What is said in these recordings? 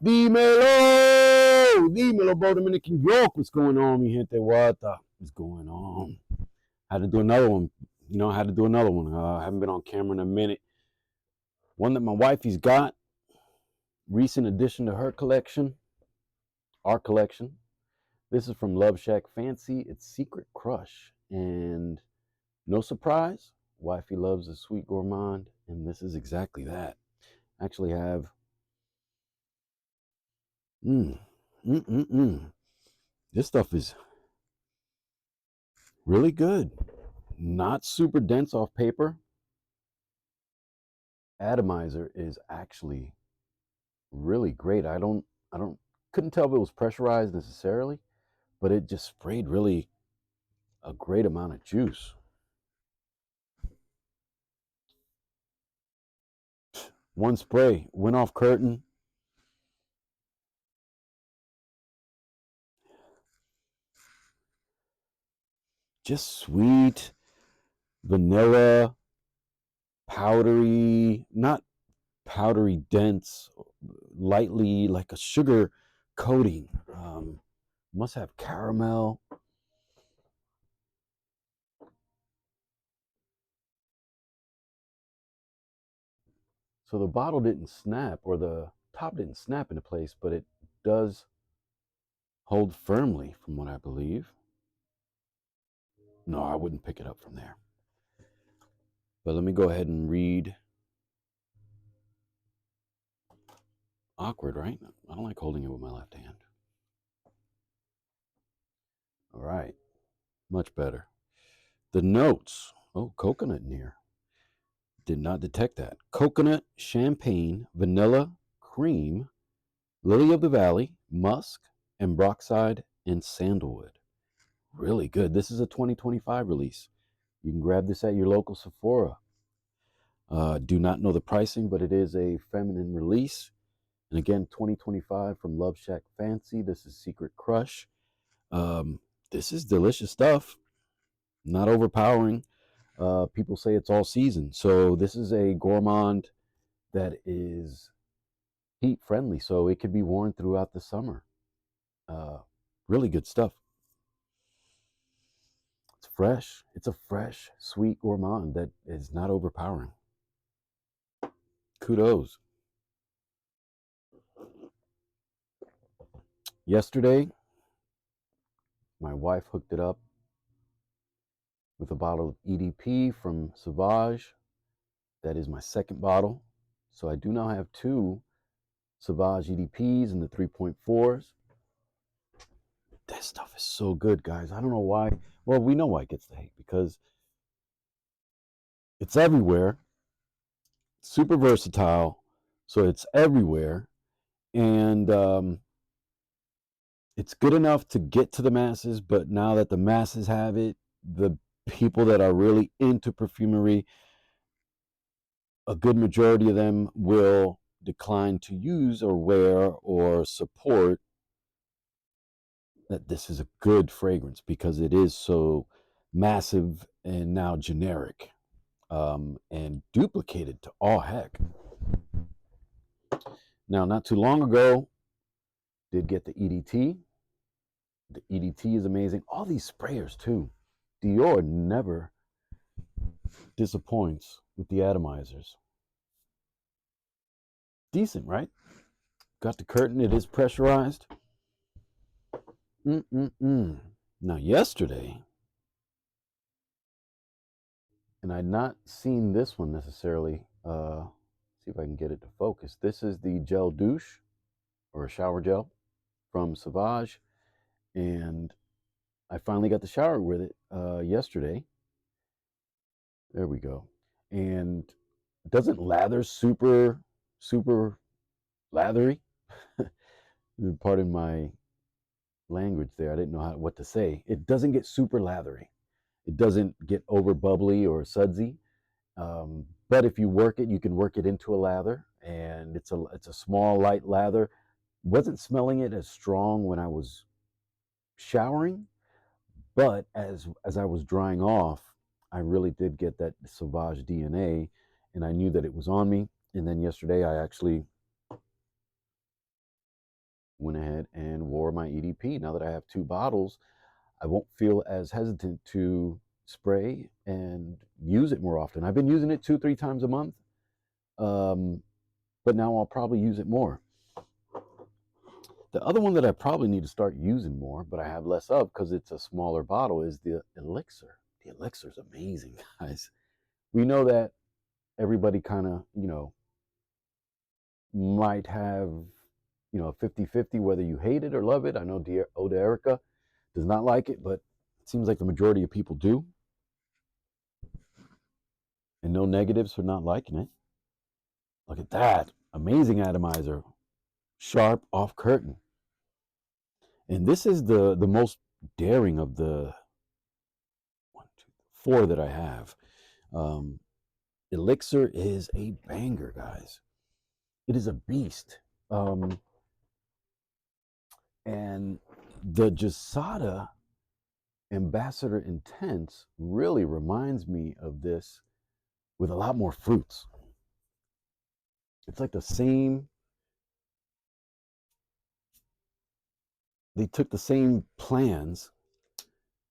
Dímelo, bro, Dominican York. What's going on, mi gente? What is going on? Had to do another one. I had to do another one. I haven't been on camera in a minute. One that my wifey's got. Recent addition to her collection, our collection. This is from Love Shack Fancy. It's Secret Crush. And no surprise, wifey loves a sweet gourmand. And this is exactly that. I actually have. Mm, mm, mm, mm. This stuff is really good. Not super dense off paper. Atomizer is actually really great. Couldn't tell if it was pressurized necessarily, but it just sprayed really a great amount of juice. One spray went off curtain. Just sweet, vanilla, powdery, not powdery dense, lightly like a sugar coating. Must have caramel. So the bottle didn't snap, or the top didn't snap into place, but it does hold firmly, from what I believe. No, I wouldn't pick it up from there. But let me go ahead and read. Awkward, right? I don't like holding it with my left hand. All right, much better. The notes. Oh, coconut in here. Did not detect that. Coconut, champagne, vanilla, cream, lily of the valley, musk, ambroxide, and sandalwood. Really good. This is a 2025 release. You can grab this at your local Sephora. Do not know the pricing, but it is a feminine release. And again, 2025 from Love Shack Fancy. This is Secret Crush. This is delicious stuff. Not overpowering. People say it's all season. So this is a gourmand that is heat friendly. So it could be worn throughout the summer. Uh, really good stuff. It's fresh. It's a fresh, sweet gourmand that is not overpowering. Kudos. Yesterday, my wife hooked it up with a bottle of EDP from Sauvage. That is my second bottle. So I do now have two Sauvage EDPs and the 3.4s. This stuff is so good, guys. I don't know why. Well, we know why it gets the hate, because it's everywhere, super versatile, so it's everywhere, and it's good enough to get to the masses. But now that the masses have it, the people that are really into perfumery, a good majority of them will decline to use or wear or support that this is a good fragrance because it is so massive and now generic, and duplicated to all heck. Now, not too long ago, did get the EDT. The EDT is amazing. All these sprayers too. Dior never disappoints with the atomizers. Decent, right? Got the curtain. It is pressurized. Mm-mm-mm. Now, yesterday, and I'd not seen this one necessarily. See if I can get it to focus. This is the gel douche, or a shower gel, from Sauvage, and I finally got the shower with it yesterday. There we go. And it doesn't lather super lathery. Pardon my language there. I didn't know what to say. It doesn't get super lathery. It doesn't get over bubbly or sudsy. But if you work it, you can work it into a lather, and it's a small light lather. Wasn't smelling it as strong when I was showering, but as I was drying off, I really did get that Sauvage DNA, and I knew that it was on me. And then yesterday, I actually went ahead and wore my EDP. Now that I have 2 bottles, I won't feel as hesitant to spray and use it more often. I've been using it 2, 3 times a month, but now I'll probably use it more. The other one that I probably need to start using more, but I have less of because it's a smaller bottle, is the elixir. The elixir is amazing, guys. We know that everybody kind of, might have, 50-50 whether you hate it or love it. I know Oda Erica does not like it, but it seems like the majority of people do. And no negatives for not liking it. Look at that. Amazing atomizer. Sharp off curtain. And this is the most daring of the 4 that I have. Elixir is a banger, guys. It is a beast. And the Jasada Ambassador Intense really reminds me of this with a lot more fruits. It's like the same, they took the same plans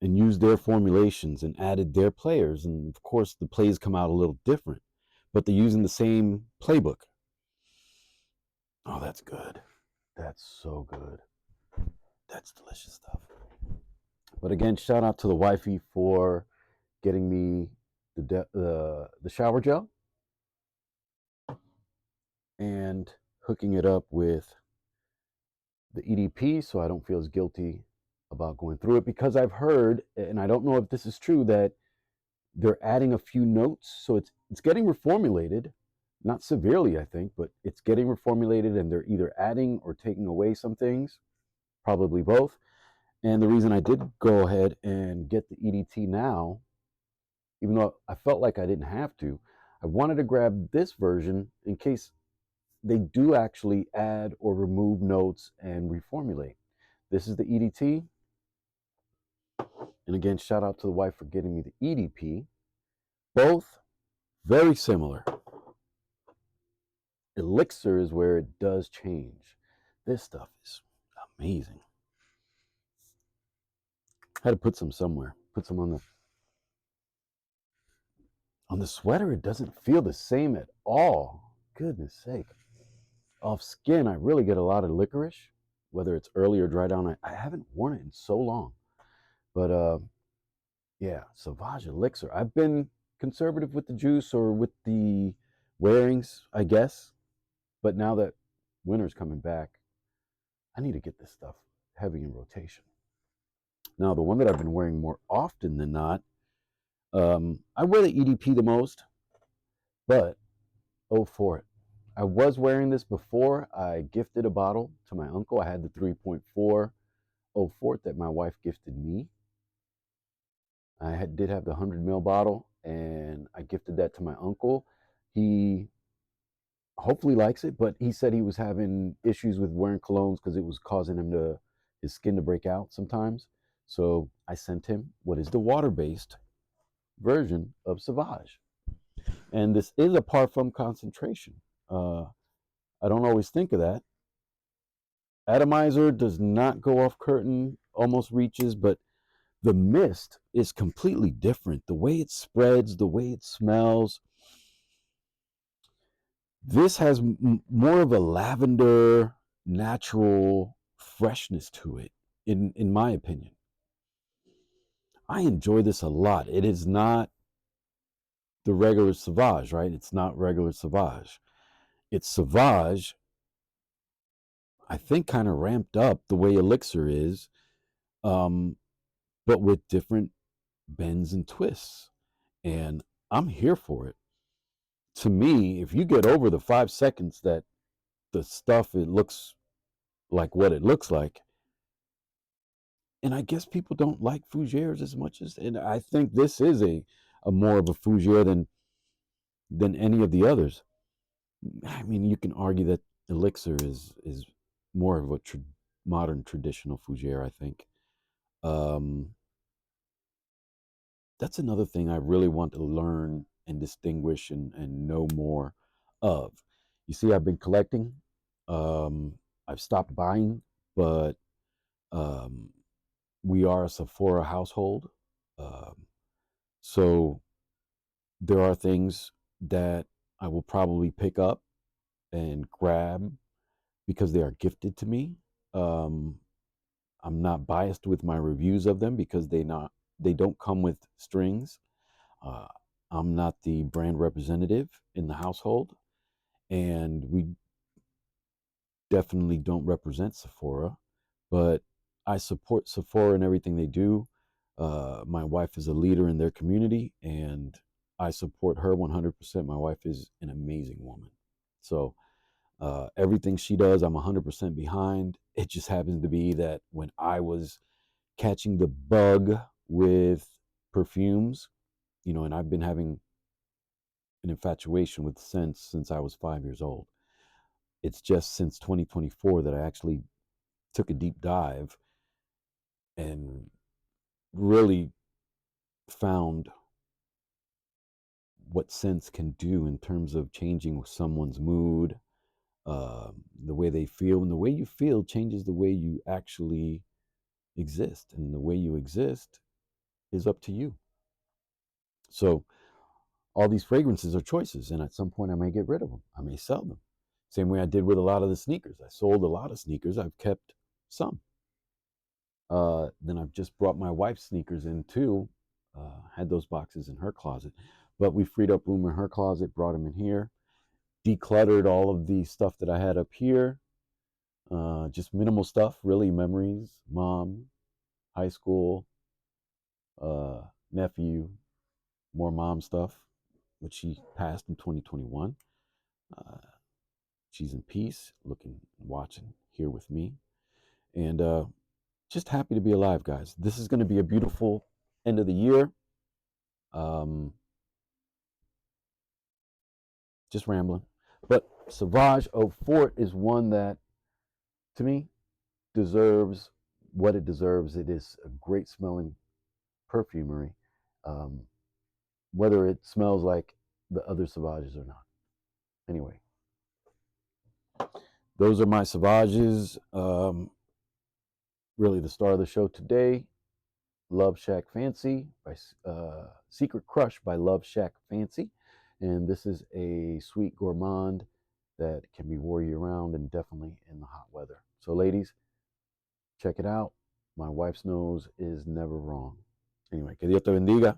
and used their formulations and added their players. And of course, the plays come out a little different, but they're using the same playbook. Oh, that's good. That's so good. That's delicious stuff. But again, shout out to the wifey for getting me the shower gel and hooking it up with the EDP so I don't feel as guilty about going through it, because I've heard, and I don't know if this is true, that they're adding a few notes, so it's getting reformulated, not severely, I think, but it's getting reformulated, and they're either adding or taking away some things, probably both. And the reason I did go ahead and get the EDT now, even though I felt like I didn't have to, I wanted to grab this version in case they do actually add or remove notes and reformulate. This is the EDT. And again, shout out to the wife for getting me the EDP. Both very similar. Elixir is where it does change. This stuff is amazing. I had to put some somewhere. Put some on the sweater. It doesn't feel the same at all. Goodness sake. Off skin, I really get a lot of licorice, whether it's early or dry down. I haven't worn it in so long. But yeah, Sauvage Elixir. I've been conservative with the juice or with the wearings, I guess. But now that winter's coming back, I need to get this stuff heavy in rotation. Now, the one that I've been wearing more often than not, I wear the EDP the most, but oh for it. I was wearing this before I gifted a bottle to my uncle. I had the 3.4 oh fort that my wife gifted me. Did have the 100 ml bottle, and I gifted that to my uncle. He hopefully likes it, but he said he was having issues with wearing colognes because it was causing his skin to break out sometimes. So I sent him what is the water-based version of Sauvage. And this is a parfum concentration. I don't always think of that. Atomizer does not go off curtain, almost reaches, but the mist is completely different. The way it spreads, the way it smells. This has more of a lavender, natural freshness to it, in my opinion. I enjoy this a lot. It is not the regular Sauvage, right? It's not regular Sauvage. It's Sauvage, I think, kind of ramped up the way Elixir is, but with different bends and twists. And I'm here for it. To me, if you get over the 5 seconds that the stuff, it looks like what it looks like, and I guess people don't like fougères as much as, and I think this is a more of a fougère than any of the others. I mean, you can argue that Elixir is more of a modern traditional fougère, I think. That's another thing I really want to learn and distinguish and know more of. You see, I've been collecting. I've stopped buying but we are a Sephora household. Um, so there are things that I will probably pick up and grab because they are gifted to me. Um, I'm not biased with my reviews of them because they don't come with strings. Uh, I'm not the brand representative in the household, and we definitely don't represent Sephora, but I support Sephora and everything they do. My wife is a leader in their community, and I support her 100%. My wife is an amazing woman. So everything she does, I'm 100% behind. It just happens to be that when I was catching the bug with perfumes, and I've been having an infatuation with scents since I was 5 years old. It's just since 2024 that I actually took a deep dive and really found what scents can do in terms of changing someone's mood, the way they feel. And the way you feel changes the way you actually exist. And the way you exist is up to you. So all these fragrances are choices. And at some point, I may get rid of them, I may sell them. Same way I did with a lot of the sneakers. I sold a lot of sneakers, I've kept some. Then I've just brought my wife's sneakers in too. Had those boxes in her closet, but we freed up room in her closet, brought them in here, decluttered all of the stuff that I had up here. Just minimal stuff, really. Memories, mom, high school, nephew, more mom stuff, which she passed in 2021. Uh, she's in peace, looking, watching here with me, and just happy to be alive, guys. This is going to be a beautiful end of the year. Um, just rambling. But Sauvage Eau Fort is one that, to me, deserves what it deserves. It is a great smelling perfumery, um, whether it smells like the other Sauvages or not. Anyway, those are my Sauvages. Really, the star of the show today, Love Shack Fancy by Secret Crush by Love Shack Fancy. And this is a sweet gourmand that can be wore year round and definitely in the hot weather. So, ladies, check it out. My wife's nose is never wrong. Anyway, que Dios te bendiga.